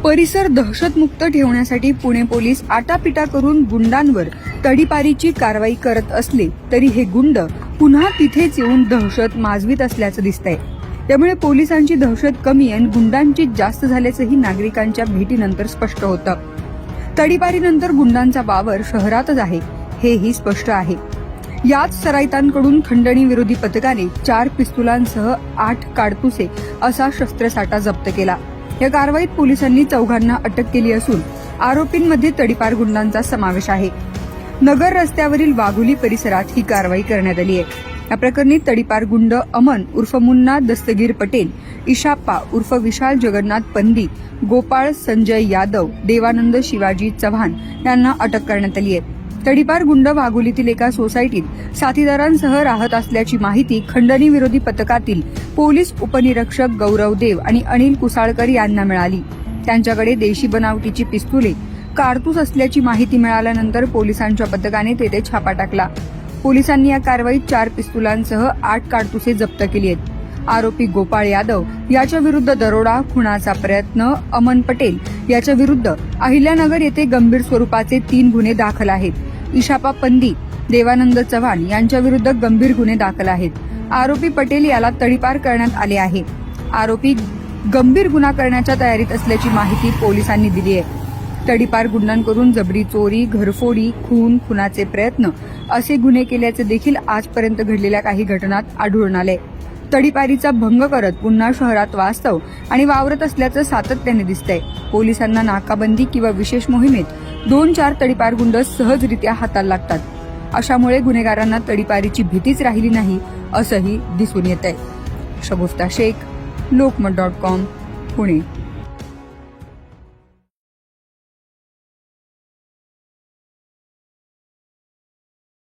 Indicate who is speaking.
Speaker 1: परिसर दहशतमुक्त ठेवण्यासाठी पुणे पोलीस आटापिटा करून गुंडांवर तडीपारीची कारवाई करत असले तरी हे गुंड पुन्हा तिथेच येऊन दहशत माजवीत असल्याचं दिसतंय। त्यामुळे पोलिसांची दहशत कमी आणि गुंडांची जास्त झाल्याचंही नागरिकांच्या भेटीनंतर स्पष्ट होतं। तडीपारीनंतर गुंडांचा वावर शहरातच आहे हेही स्पष्ट आहे। याच सराईतांकडून खंडणी विरोधी पथकाने 4 पिस्तुलांसह 8 काडतुसे असा शस्त्रसाठा जप्त केला। या कारवाईत पोलिसांनी 4घांना अटक केली असून आरोपींमध्ये तडीपार गुंडांचा समावेश आहे। नगर रस्त्यावरील वाघोली परिसरात ही कारवाई करण्यात आली आहे। या प्रकरणी तडीपार गुंड अमन उर्फ मुन्ना दस्तगीर पटेल, इशाप्पा उर्फ विशाल जगन्नाथ पंदी, गोपाळ संजय यादव, देवानंद शिवाजी चव्हाण यांना अटक करण्यात आली आहे। तडीपार गुंड वाघोलीतील एका सोसायटीत साथीदारांसह राहत असल्याची माहिती खंडणी विरोधी पथकातील पोलीस उपनिरीक्षक गौरव देव आणि अनिल कुसाळकर यांना मिळाली। त्यांच्याकडे देशी बनावटीची पिस्तुले, कारतूस असल्याची माहिती मिळाल्यानंतर पोलिसांच्या पथकाने तेथे छापा टाकला। पोलिसांनी या कारवाईत 4 पिस्तुलांसह 8 काडतुसे जप्त केली आहेत। आरोपी गोपाळ यादव याच्या विरुद्ध दरोडा, खुनाचा प्रयत्न, अमन पटेल याच्या विरुद्ध अहिल्यानगर येथे गंभीर स्वरूपाचे 3 गुन्हे दाखल आहेत। इशाप्पा पंदी, देवानंद चव्हाण यांच्या विरुद्ध गंभीर गुन्हे दाखल आहेत। आरोपी पटेल याला तडीपार करण्यात आले आहे। आरोपी गंभीर गुन्हा करण्याच्या तयारीत असल्याची माहिती पोलिसांनी दिली आहे। तडीपार गुंडांकडून जबरी चोरी, घरफोडी, खून, खुनाचे प्रयत्न असे गुन्हे केल्याचे देखील आजपर्यंत घडलेल्या काही घटनात आढळून आले। तडीपारीचा भंग करत पुन्हा शहरात वास्तव आणि वावरत असल्याचं सातत्याने दिसतंय। पोलिसांना नाकाबंदी किंवा विशेष मोहिमेत 2-4 तडीपार गुंड सहजरित्या हाताला लागतात। अशामुळे गुन्हेगारांना तडीपारीची भीतीच राहिली नाही असंही दिसून येतंय। शगुफ्ता शेख, लोकमत.com, पुणे।